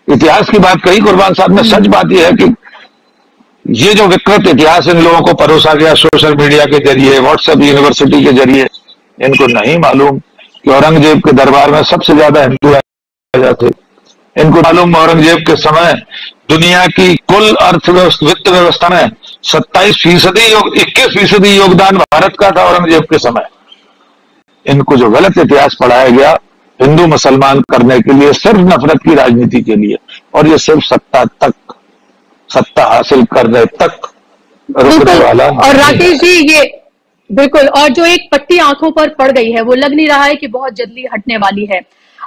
इतिहास की बात कही कुर्बान साहब ने। सच बात यह है कि ये जो विकृत इतिहास इन लोगों को परोसा गया सोशल मीडिया के जरिए, व्हाट्सएप यूनिवर्सिटी के जरिए, इनको नहीं मालूम कि औरंगजेब के दरबार में सबसे ज्यादा हिंदू राजा थे। इनको मालूम औरंगजेब के समय दुनिया की कुल अर्थव्यवस्था, वित्त व्यवस्था में 27% 21% योगदान भारत का था औरंगजेब के समय। इनको जो गलत इतिहास पढ़ाया गया हिंदू मुसलमान करने के लिए, सिर्फ नफरत की राजनीति के लिए, और ये सिर्फ सत्ता हासिल करने तक रुकने वाला। और राकेश जी, ये बिल्कुल, और जो एक पट्टी आंखों पर पड़ गई है वो लग नहीं रहा है कि बहुत जल्दी हटने वाली है।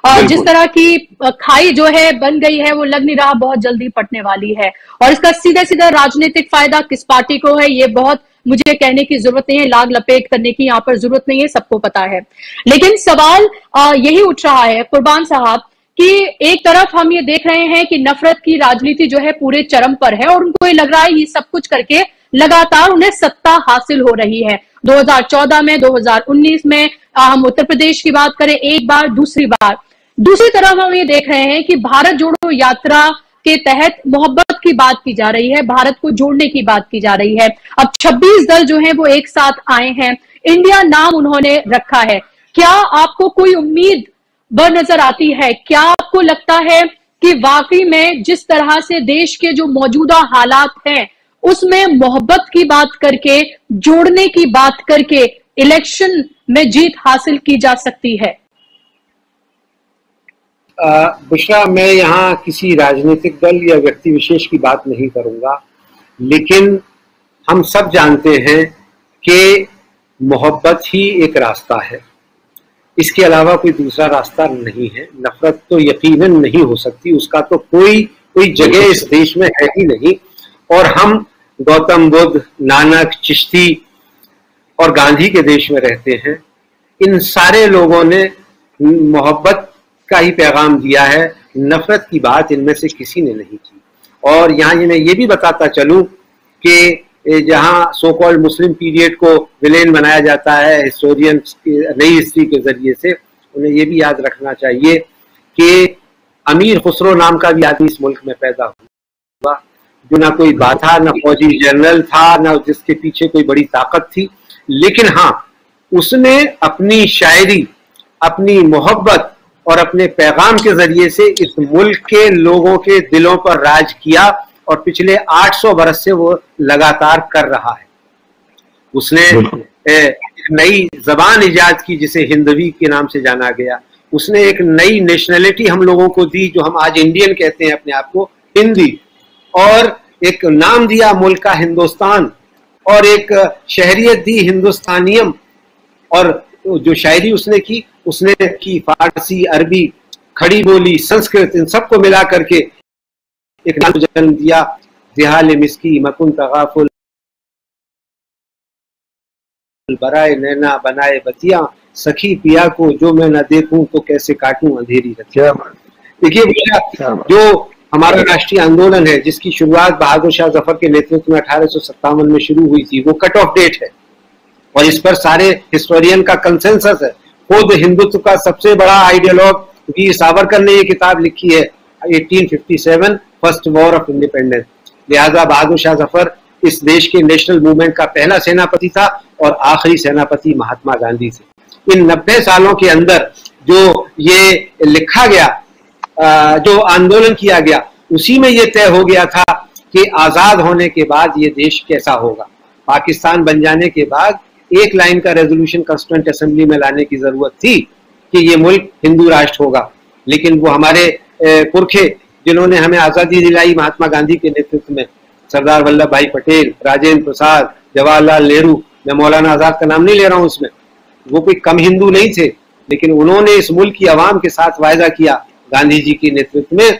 और जिस तरह की खाई जो है बन गई है वो लग नहीं रहा बहुत जल्दी पटने वाली है। और इसका सीधा सीधा राजनीतिक फायदा किस पार्टी को है ये बहुत मुझे कहने की जरूरत नहीं है, लाग लपेट करने की यहाँ पर जरूरत नहीं है, सबको पता है। लेकिन सवाल यही उठ रहा है कुर्बान साहब कि एक तरफ हम ये देख रहे हैं कि नफरत की राजनीति जो है पूरे चरम पर है और उनको ये लग रहा है ये सब कुछ करके लगातार उन्हें सत्ता हासिल हो रही है। 2014 में, 2019 में, हम उत्तर प्रदेश की बात करें एक बार, दूसरी बार। दूसरी तरफ हम ये देख रहे हैं कि भारत जोड़ो यात्रा के तहत मोहब्बत की बात की जा रही है, भारत को जोड़ने की बात की जा रही है। अब 26 दल जो हैं वो एक साथ आए हैं, इंडिया नाम उन्होंने रखा है। क्या आपको कोई उम्मीद नजर आती है? क्या आपको लगता है कि वाकई में जिस तरह से देश के जो मौजूदा हालात हैं उसमें मोहब्बत की बात करके, जोड़ने की बात करके इलेक्शन में जीत हासिल की जा सकती है? बुशरा, मैं यहाँ किसी राजनीतिक दल या व्यक्ति विशेष की बात नहीं करूंगा, लेकिन हम सब जानते हैं कि मोहब्बत ही एक रास्ता है, इसके अलावा कोई दूसरा रास्ता नहीं है। नफरत तो यकीनन नहीं हो सकती, उसका तो कोई जगह इस देश में है ही नहीं। और हम गौतम बुद्ध, नानक, चिश्ती और गांधी के देश में रहते हैं। इन सारे लोगों ने मोहब्बत का ही पैगाम दिया है, नफरत की बात इनमें से किसी ने नहीं की। और यहाँ मैं ये भी बताता चलूं कि जहाँ सो कॉल्ड मुस्लिम पीरियड को विलेन बनाया जाता है हिस्टोरियन नई हिस्ट्री के जरिए से, उन्हें ये भी याद रखना चाहिए कि अमीर खुसरो नाम का भी आदमी इस मुल्क में पैदा हुआ, जो ना कोई बाथा, ना फौजी जनरल था, ना जिसके पीछे कोई बड़ी ताकत थी, लेकिन हाँ, उसने अपनी शायरी, अपनी मोहब्बत और अपने पैगाम के जरिए से इस मुल्क के लोगों के दिलों पर राज किया और पिछले 800 बरस से वो लगातार कर रहा है। उसने एक नई जबान इजाद की जिसे हिंदवी के नाम से जाना गया। उसने एक नई नेशनलिटी हम लोगों को दी जो हम आज इंडियन कहते हैं अपने आप को, हिंदी, और एक नाम दिया मुल्क का हिंदुस्तान, और एक शहरियत दी हिंदुस्तानियम। और जो शायरी उसने की फारसी, अरबी, खड़ी बोली, संस्कृत, इन सबको मिला करके एक नाम जन्म दिया, जिहाल मिस्की मकुन तगाफुल बराए नैना बनाए बतिया, सखी पिया को जो मैं न देखूं तो कैसे काटूं अंधेरी रतिया। देखिए भैया, जो हमारा राष्ट्रीय आंदोलन है जिसकी शुरुआत बहादुर शाह जफर के नेतृत्व में 1857 में शुरू हुई थी, वो कट ऑफ डेट है और इस पर सारे हिस्टोरियन का कंसेंसस है। खुद हिंदुत्व का सबसे बड़ा आइडियोलॉग वीर सावरकर ने ये किताब लिखी है 1857 फर्स्ट वॉर ऑफ इंडिपेंडेंस। लिहाजा बहादुर शाह जफर इस देश के नेशनल मूवमेंट का पहला सेनापति था और आखिरी सेनापति महात्मा गांधी थे। इन 90 सालों के अंदर जो ये लिखा गया, जो आंदोलन किया गया, उसी में ये तय हो गया था कि आजाद होने के बाद ये देश कैसा होगा। पाकिस्तान बन जाने के बाद एक लाइन का रेजोल्यूशन कॉन्स्टिट्यूएंट असेंबली में लाने की जरूरत थी कि ये मुल्क हिंदू राष्ट्र होगा, लेकिन वो हमारे पुरखे जिन्होंने हमें आजादी दिलाई महात्मा गांधी के नेतृत्व में, सरदार वल्लभ भाई पटेल, राजेंद्र प्रसाद, जवाहरलाल नेहरू, मैं मौलाना आजाद का नाम नहीं ले रहा हूं उसमें, वो कोई कम हिंदू नहीं थे, लेकिन उन्होंने इस मुल्क की आवाम के साथ वायदा किया गांधी जी के नेतृत्व में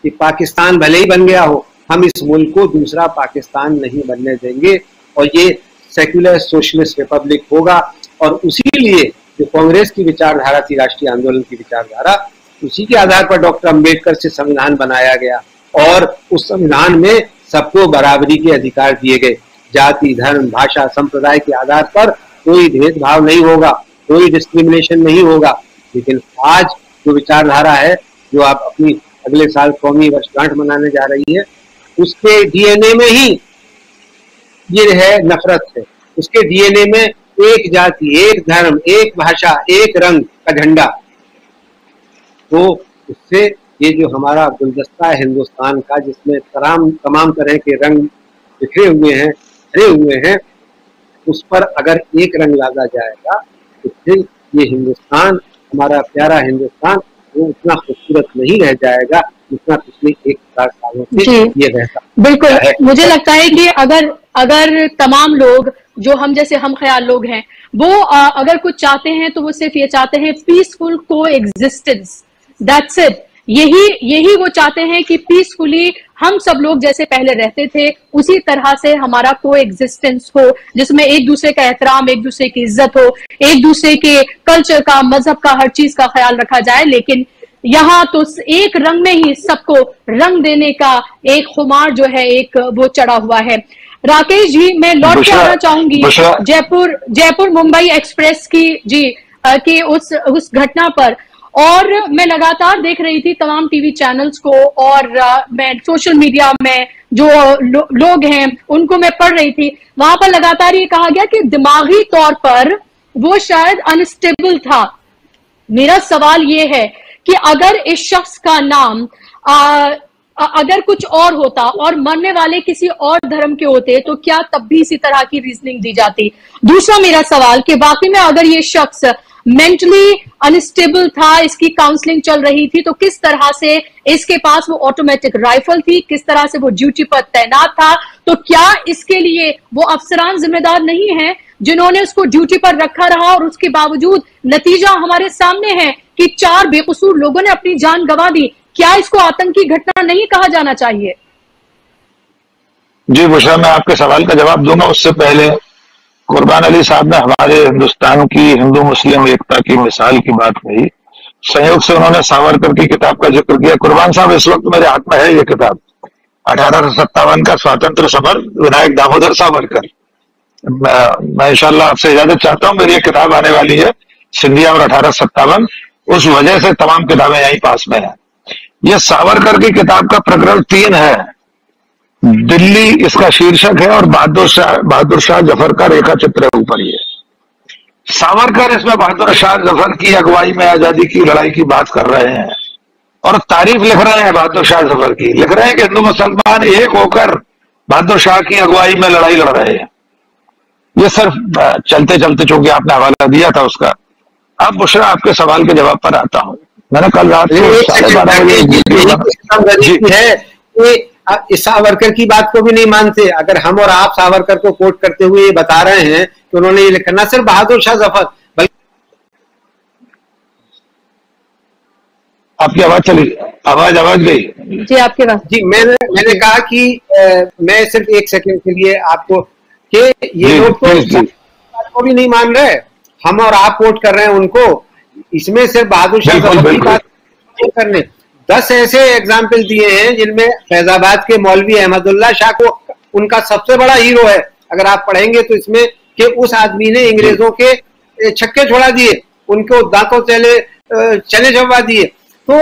कि पाकिस्तान भले ही बन गया हो, हम इस मुल्क को दूसरा पाकिस्तान नहीं बनने देंगे और ये सेक्युलर सोशलिस्ट रिपब्लिक होगा। और उसी लिए जो कांग्रेस की विचारधारा थी, राष्ट्रीय आंदोलन की विचारधारा, उसी के आधार पर डॉक्टर अंबेडकर से संविधान बनाया गया और उस संविधान में सबको बराबरी के अधिकार दिए गए। जाति, धर्म, भाषा, संप्रदाय के आधार पर कोई भेदभाव नहीं होगा, कोई डिस्क्रिमिनेशन नहीं होगा। लेकिन आज जो विचारधारा है, जो आप अपनी अगले साल कौमी वर्षगांठ मनाने जा रही है, उसके डीएनए में ही ये है, नफरत है। उसके डीएनए में एक जाति, एक धर्म, एक भाषा, एक रंग का झंडा। तो उससे ये जो हमारा गुलदस्ता है हिंदुस्तान का, जिसमें तमाम तरह के रंग बिखरे हुए हैं, भरे हुए हैं, उस पर अगर एक रंग लादा जाएगा तो फिर ये हिंदुस्तान, हमारा प्यारा हिंदुस्तान, वो उतना खूबसूरत नहीं रह जाएगा जितना पिछले 1000 सालों से ये रहता। बिल्कुल, मुझे लगता है कि अगर तमाम लोग जो हम जैसे हम ख्याल लोग हैं, वो अगर कुछ चाहते हैं तो वो सिर्फ ये चाहते हैं पीसफुल को एग्जिस्टेंस, दैट्स इट। यही वो चाहते हैं कि पीसफुली हम सब लोग जैसे पहले रहते थे उसी तरह से हमारा को एग्जिस्टेंस हो, जिसमें एक दूसरे का एहतराम, एक दूसरे की इज्जत हो, एक दूसरे के कल्चर का, मजहब का, हर चीज का ख्याल रखा जाए। लेकिन यहाँ तो एक रंग में ही सबको रंग देने का एक खुमार जो है, एक वो चढ़ा हुआ है। राकेश जी, मैं लौट के आना चाहूंगी जयपुर मुंबई एक्सप्रेस की उस घटना पर। और मैं लगातार देख रही थी तमाम टीवी चैनल्स को, और मैं सोशल मीडिया में जो लोग हैं उनको मैं पढ़ रही थी। वहां पर लगातार ये कहा गया कि दिमागी तौर पर वो शायद अनस्टेबल था। मेरा सवाल ये है कि अगर इस शख्स का नाम अगर कुछ और होता और मरने वाले किसी और धर्म के होते तो क्या तब भी इसी तरह की रीजनिंग दी जाती? दूसरा मेरा सवाल कि वाकई में अगर ये शख्स मेंटली अनस्टेबल था, इसकी काउंसलिंग चल रही थी, तो किस तरह से इसके पास वो ऑटोमेटिक राइफल थी, किस तरह से वो ड्यूटी पर तैनात था? तो क्या इसके लिए वो अफसरान जिम्मेदार नहीं है जिन्होंने उसको ड्यूटी पर रखा रहा और उसके बावजूद नतीजा हमारे सामने है कि 4 बेकसूर लोगों ने अपनी जान गंवा दी? क्या इसको आतंकी घटना नहीं कहा जाना चाहिए? जी बुशरा, मैं आपके सवाल का जवाब दूंगा। उससे पहले कुर्बान अली साहब ने हमारे हिंदुस्तान की हिंदू मुस्लिम एकता की मिसाल की बात कही। संयोग से उन्होंने सावरकर की किताब का जिक्र किया। कुर्बान साहब, इस वक्त मेरे हाथ में है ये किताब, 1857 का स्वातंत्र समर, विनायक दामोदर सावरकर। मैं इंशाल्लाह आपसे इजाजत चाहता हूं, मेरी ये किताब आने वाली है, सिंधिया और 1857। उस वजह से तमाम किताबें यहीं पास में है। यह सावरकर की किताब का प्रकरण 3 है, दिल्ली इसका शीर्षक है, और बहादुर शाह जफर का रेखा चित्र है ऊपर। ये सावरकर इसमें बहादुर शाह जफर की अगुवाई में आजादी की लड़ाई की बात कर रहे हैं और तारीफ लिख रहे हैं बहादुर शाह जफर की। लिख रहे हैं कि हिंदू मुसलमान एक होकर बहादुर शाह की अगुवाई में लड़ाई लड़ रहे हैं। ये सिर्फ चलते चलते चूंकि आपने हवाला दिया था उसका। अब बुशरा, आपके सवाल के जवाब पर आता हूं। मैंने कल रात को 12:30 इस सावरकर की बात को भी नहीं मानते। अगर हम और आप सावरकर को कोट करते हुए ये बता रहे हैं कि उन्होंने ये लिखा, ना सिर्फ बहादुर शाह जफर बल्कि आपकी आवाज चली, आवाज गई जी आपके पास। जी, मैंने कहा कि मैं सिर्फ 1 सेकंड के लिए आपको कि ये लोग तो बात को भी नहीं मान रहे, हम और आप कोट कर रहे हैं उनको। इसमें सिर्फ बहादुर शाह जफर की बात करने 10 ऐसे एग्जाम्पल दिए हैं जिनमें फैजाबाद के मौलवी अहमदुल्ला शाह को उनका सबसे बड़ा हीरो है। अगर आप पढ़ेंगे तो इसमें कि उस आदमी ने अंग्रेजों के छक्के छोड़ा दिए, उनको दांतों चने चबवा दिए। तो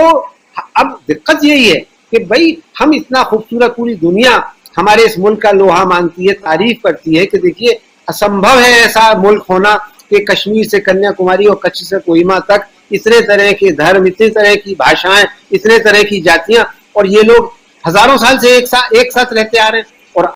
अब दिक्कत यही है कि भाई हम इतना खूबसूरत, पूरी दुनिया हमारे इस मुल्क का लोहा मानती है, तारीफ करती है कि देखिए असंभव है ऐसा मुल्क होना कि कश्मीर से कन्याकुमारी और कच्छ से कोहिमा तक इतने तरह के धर्म, इतनी तरह की भाषाएं, इतने तरह की जातियां, और ये लोग हजारों साल से एक साथ रहते आ रहे हैं।